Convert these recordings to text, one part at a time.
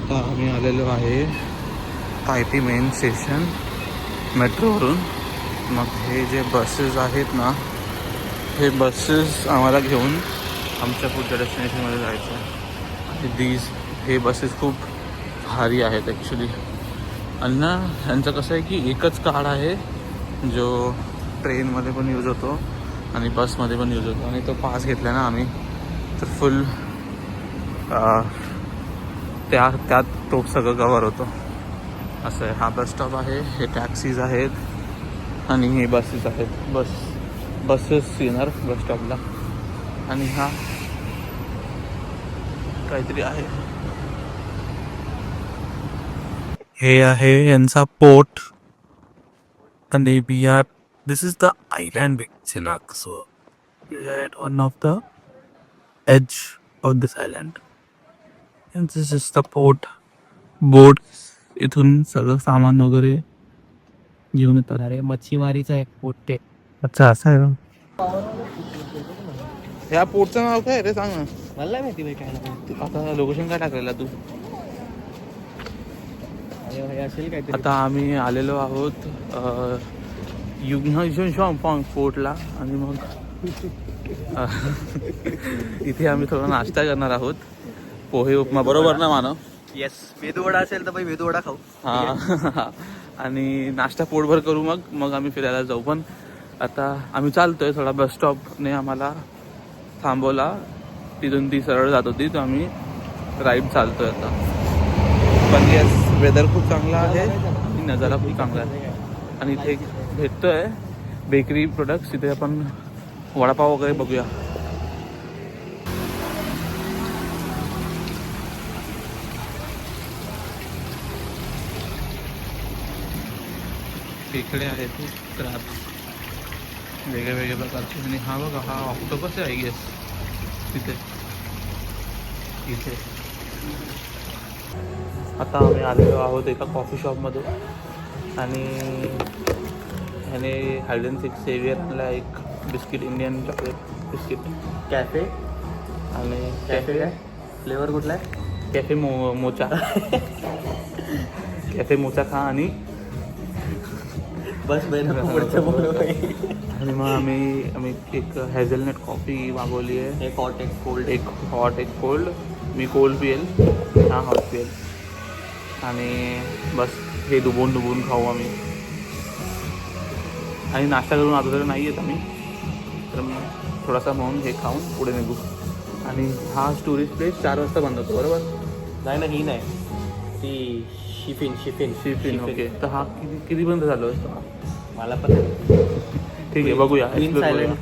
आता आम्ही आलेलो आहे तायपी मेन स्टेशन मेट्रोवरून. मग हे जे बसेस आहेत ना, हे बसेस आम्हाला घेऊन आमच्या पुढच्या डेस्टिनेशनमध्ये जायचं आहे. आणि हे बसेस खूप भारी आहेत ॲक्च्युली. आणि ना ह्यांचं कसं आहे की एकच कार्ड आहे जो ट्रेनमध्ये पण यूज होतो आणि बसमध्ये पण यूज होतो. आणि तो पास घेतला ना आम्ही तर फुल त्यात तो सगळं कवर होतो असं आहे. हा बस स्टॉप आहे, हे टॅक्सीज आहेत आणि हे बसेस आहेत. बसेस येणार बस स्टॉपला. आणि हा काहीतरी आहे, हे आहे यांचा पोर्ट. आणि we are this is the island Chinak. So we are at one of the edge of this island and this is the port. Boat इथून सगळं सामान वगैरे घेऊन येतात. अरे मच्छीमारीचा एक पोटे. अच्छा असं आहे. ह्या पोर्टचं नाव काय रे सांग ना. मला नाही माहिती बाई काय ना. आता लोकेशन काय टाकलेला तू. हे असेल काय. आता आम्ही आलेलो आहोत युग्न पोर्टला. आणि मग इथे आम्ही थोडा नाश्ता करणार आहोत. पोहे उपमा, बरोबर ना मानव. येस, मेदूवडा असेल तर बाई मेदूवडा खाऊ. हां. आणि नाश्ता पोटभर करू, मग आम्ही फिरायला जाऊ. पण आता आम्ही चालतोय थोडा. बस स्टॉपने आम्हाला थांबवला, तिथून ती सरळ जात होती, तर आम्ही राईट चालतोय आता. पण येस, वेदर खूप चांगला आहे आणि नजारा खूप चांगला आहे. आणि इथे भेटतोय बेकरी प्रोडक्ट्स. तिथे आपण वडापाव वगैरे बघूया. खेकडे आहेत क्रॅब वेगळ्या वेगळ्या प्रकारचे. आणि हा बघा, हा ऑक्टोपस आहे आय गेस. इथे आता आम्ही आलेलो आहोत एका कॉफी शॉपमध्ये. आणि ह्याने हायड अँड सीक सेवियर आणला, एक biscuit, Indian chocolate biscuit cafe. आणि कॅफे काय फ्लेवर कुठला आहे. Cafe mocha. कॅफे मोचा खा. आणि बस पुढचं बोलू. आणि मग आम्ही एक हॅझलनट कॉफी मागवली आहे. एक हॉट एक कोल्ड. एक हॉट एक कोल्ड. मी कोल्ड पिएल, हा हॉट पिएल. आणि बस हे डुबून खाऊ आम्ही. आणि नाश्ता करून आता तरी नाही येत आम्ही, तर मग थोडासा म्हणून हे खाऊन पुढे निघू. आणि हा टुरिस्ट प्लेस 4 वाजता बंद होतो, बरोबर. नाही ना, ही नाही ती शिफिन. ओके. तर हा किती बंद झालो असतो. मला पण ठीक आहे, बघूया.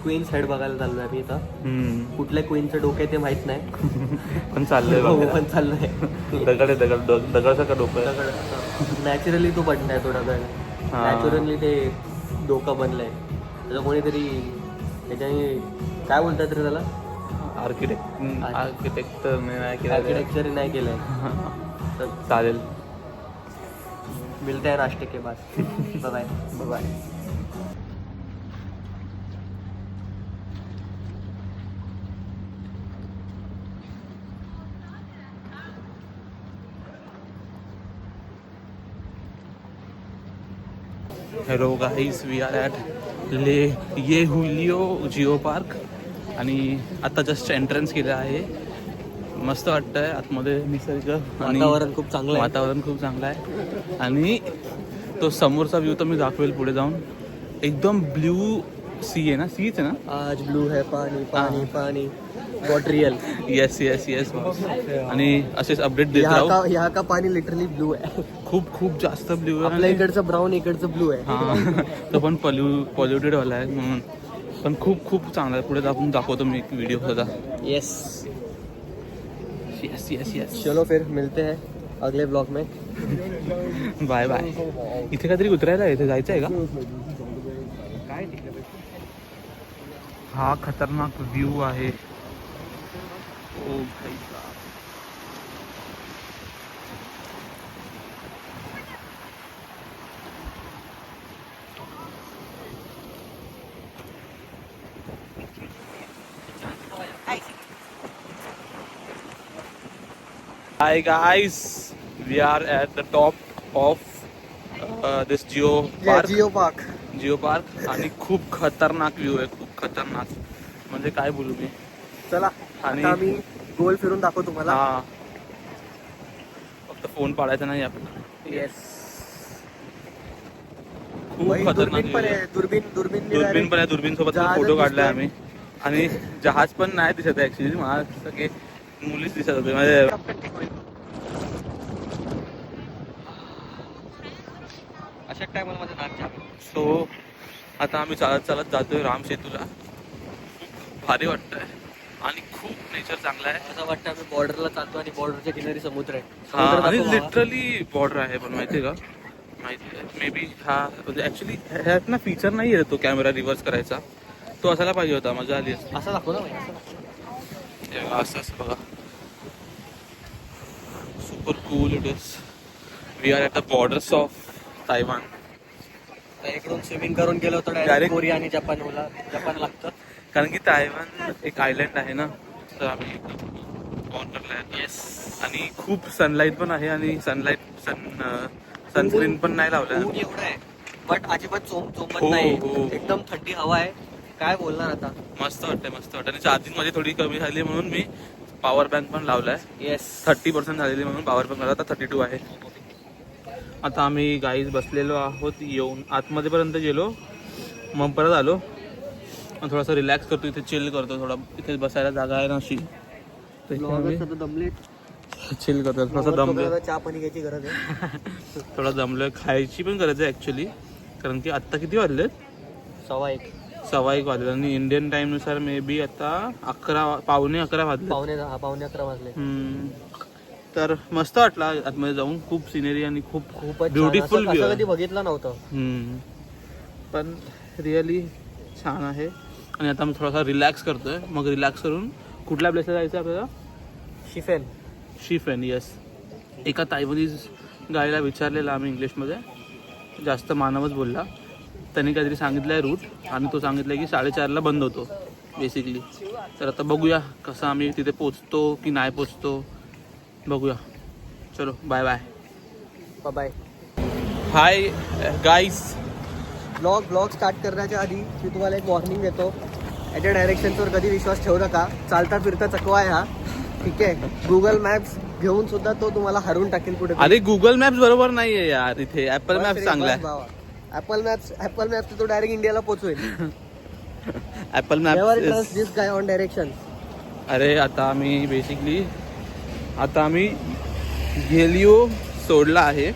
क्वीन साईड बघायला चाललो आहे मी इथं. कुठल्या क्वीनचं डोकं आहे ते माहित नाही, पण चाललंय. पण चाललंय. दगडासारखं डोकं. नॅचरली तो बनलाय तो दगड. नॅचरली ते डोकं बनलंय. त्याचं कोणीतरी त्याच्याने काय बोलतात रे त्याला, आर्किटेक्चर नाही केलंय. तर चालेल. मिलते हैं नाश्ते के बाद. Bye bye. Hello guys, we are at ये हुलियो जिओ पार्क. आणि आता जस्ट एंट्रन्स केलं आहे. मस्त वाटतं आहे आतमध्ये. निसर्ग, वातावरण खूप चांगलं आहे. आणि तो समोरचा व्ह्यू तर मी दाखवेल पुढे जाऊन. एकदम ब्ल्यू सी आहे ना, सीच आहे ना. आज ब्लू है पानी पानी पानी. What real. येस. आणि असेच अपडेट देत राहू. यहाँ का पानी लिटरली ब्लू आहे. खूप जास्त ब्ल्यू आहे. आपल्या इकडचं ब्राऊन, इकडचं ब्लू आहे. हां, तो पण पॉल्युटेड वाला आहे म्हणून. पण खूप चांगला आहे. पुढे आपण दाखवतो मी एक व्हिडिओ सुद्धा. यस. चलो फिर मिलते हैं अगले ब्लॉग में. बाय. इथे काहीतरी उतरायला इथे जायचं आहे का. काय तिकडे हा खतरनाक व्ह्यू आहे. ओ भाई साहब. Hi guys, we are at the top of this geo park. Geo park आणि खूप खतरनाक व्ह्यू आहे, खूप खतरनाक. म्हणजे काय बोलू मी. चला आणि आता आम्ही गोल फिरून दाखवू तुम्हाला. हा, फक्त फोन पाडायचा नाही आपल्याला. येस. खूप खतरनाक दुर्बीण पण view आहे. आहे, दुर्बीण दुर्बीण पण आहे, दुर्बीण सोबत जहाज फोटो काढलाय दिसतोय. आम्ही. आणि जहाज पण नाही दिसत आहे ऍक्च्युली, मला सगळे मुलीच दिसत होते. म्हणजे अशा टायमाला माझं नाक जाम. सो आता आम्ही चालत चालत जातोय राम सेतूला. खूप भारी वाटतंय आणि खूप नेचर चांगलं आहे. असं वाटतं आम्ही बॉर्डरला चालतो आणि बॉर्डरच्या किनारी समुद्र आहे. हा, समुद्र आणि दाखव भावा. लिटरली बॉर्डर आहे पण माहितीये का. माहिती आहे मे बी. हा म्हणजे ऍक्च्युली ह्यात ना फीचर नाही आहे तो कॅमेरा रिव्हर्स करायचा, तो असायला पाहिजे होता, मजा आली असती. असं दाखव ना भाई, असं दाखव. हे बघा, असं असं बघा. Super cool it is. We are at the borders of Taiwan. इकडून स्विमिंग करून गेलो तर Direct- डायरेक्ट कोरिया आणि जपान लागतं. कारण की तायवान एक आयलंड आहे ना, तर आम्ही बॉर्डरला आहे. येस. आणि खूप सनलाईट पण आहे आणि सनस्क्रीन पण नाही लावलं. ऊन एवढं आहे बट अजिबात चोमत हो, नाही. हो. एकदम थंडी हवा आहे. काय बोलणार आता. मस्त वाटतंय, मस्त वाटतं. आणि चार्जिंग माझी थोडी कमी झाली म्हणून मी पॉवर बँक पण लावलाय. येस. 30% झालेली म्हणून पॉवर बँक आता 32 आहे. आता आम्ही गाईज बसलेलो आहोत, येऊन आतमध्ये पर्यंत गेलो, मग परत आलो. मग थोडासा रिलॅक्स करतो, इथे चिल करतो. थोडा इथे बसायला जागा आहे ना अशी, दमले. चिल करतो. थोडासा दमलो, चहा पाणी घ्यायची गरज आहे. थोडा दमलोय. खायची पण गरज आहे ऍक्च्युली, कारण की आत्ता किती वाजलेत? 1:15. 1:15 वाजले आणि इंडियन टाइम नुसार मे बी आता 11, 11:15 वाजले. 11:15 वाजले. तर मस्त वाटला आतमध्ये जाऊन. खूप सिनेरी आणि खूप खूपच ब्युटिफुल व्ह्यू कधी बघितलं नव्हतं. पण रिअली छान आहे. आणि आता मी थोडासा रिलॅक्स करतोय. मग रिलॅक्स करून कुठल्या प्लेसला जायचं आपल्याला? शिफेन. येस. एका तायवानीज गाईला विचारलेलं आम्ही इंग्लिशमध्ये, जास्त मानवच बोलला. त्यांनी काहीतरी सांगितलं आहे रूट, आणि तो सांगितलं की 4:30ला बंद होतो बेसिकली. तर आता बघूया कसं आम्ही तिथे पोचतो की नाही पोचतो, बघूया. चलो bye bye. Bye. Hi guys. Blog start करण्याच्या आधी मी तुम्हाला एक वॉर्निंग देतो. याच्या डायरेक्शन्सवर कधी विश्वास ठेवू नका. चालता फिरता चकवा आहे हा, ठीक आहे. गुगल मॅप्स घेऊन सुद्धा तो तुम्हाला हरवून टाकेल कुठे. अरे गुगल मॅप्स बरोबर नाहीये यार, इथे ऍपल मॅप्स चांगला आहे. ऍपल मॅप्स तो डायरेक्ट इंडियाला पोहोचवेल. Apple never maps. Trust this guy on direction. अरे आता आम्ही बेसिकली गेलिओ सोडला आहे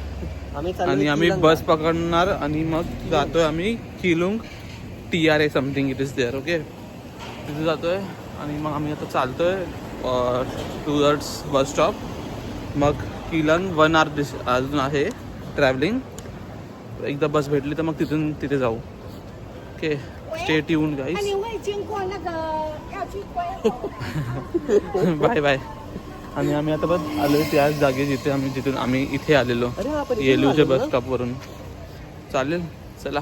आणि आम्ही बस पकडणार आणि मग जातोय आम्ही Keylong TRA something it is there. Okay, तिथे जातोय आणि मग आम्ही आता चालतोय टुवर्ड्स बस स्टॉप. मग किलंग 1 hour अजून आहे ट्रॅव्हलिंग. एकदा बस भेटली तर मग तिथून तिथे जाऊ. Okay, stay tune guys. 你未经过那个要去归 bye bye. आणि आम्ही आता बस आलो त्याच जागे जिथून आम्ही इथे आलेलो, अरे आपण इथे येलूच्या आलेलो बस ना? स्टॉपवरून. चालेल, चला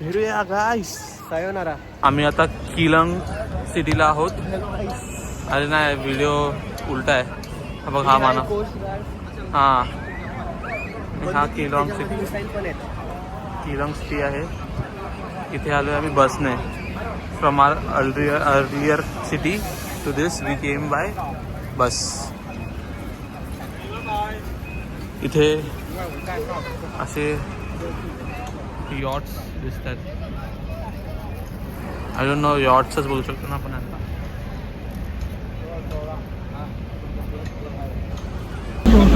भेटूया गाईस. सायोनारा. आम्ही आता किलंग सिटीला आहोत. अरे नाही, व्हिडिओ उलटा आहे. हा बघ, हा माना. हा किलॉंग सिटी, किलॉंग सिटी आहे. इथे आलोय आम्ही बसने. From our earlier city to this we came by bus. इथे असे यॉट्स दिसतात. आय डोंट नो, यॉट्सच बोलू शकतो ना आपण आता.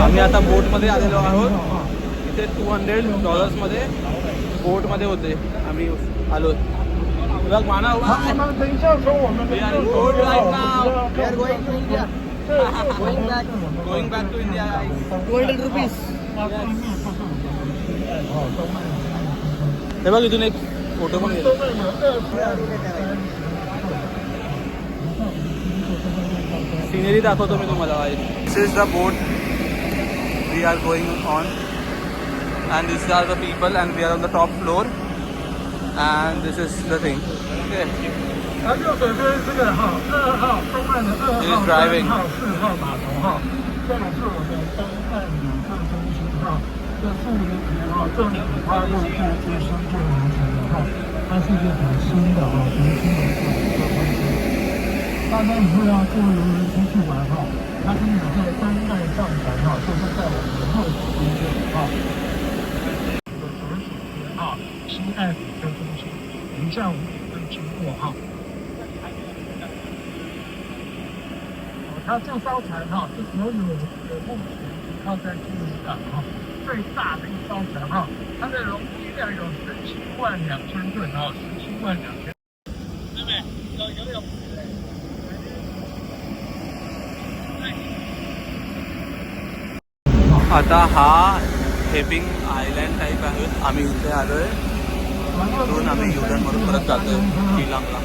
आम्ही आता बोटमध्ये आलेलो आहोत. इथे $200 मध्ये बोटमध्ये होते. आम्ही आलो. बघ माना, we are in boat right now. We are going to India. Going back to India. Golden rupees. हे बघ, इथून एक फोटो पण घेतो. सिनेरी दाखवतो मी तुम्हाला. This is the boat we are going on and these are the people and we are on the top floor and this is the thing. Okay, he is driving. 哈，这树林里哈，这里它又是接生就完成了哈，它是一个很新的哈，全新的一个环境。大家以后要坐游轮出去玩哈，它可以有这个单带上船哈，就是在我们的后湖边哈。这个左手边哈，新爱比特中心，您下午会经过哈。它这艘船哈，是所有目前停靠在金门港哈最大的一艘船哈，它的容积量有172000吨哈，172000。妹妹，有游泳池嘞。आता हा हेपिंग island type आहे. आम्ही इथे आलोय. इथून आम्ही U-turn मारून परत जातोय किलांगला.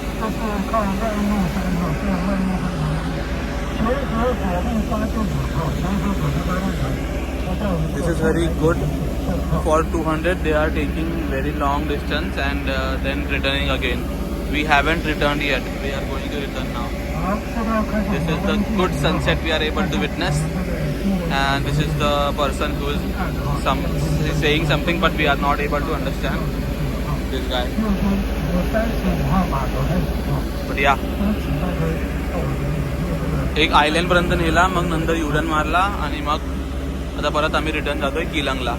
This is very good for 200. They are taking very long distance and then returning again. We haven't returned yet. We are going to return now. This is the good sunset we are able to witness, and this is the person who is saying something but we are not able to understand. This guy. But yeah. एक island पर्यंत नेला, मग नंतर U-turn मारला आणि मग आता परत आम्ही रिटर्न जातोय किलांगला.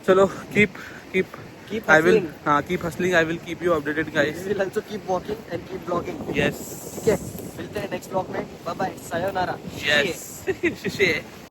चलो keep Keep I will hustling. keep hustling. I will keep you updated, guys. We will also keep walking and keep vlogging. Yes. ठीक है, मिलते हैं नेक्स्ट ब्लॉग में. बाय बाय, सायोनारा. Yes.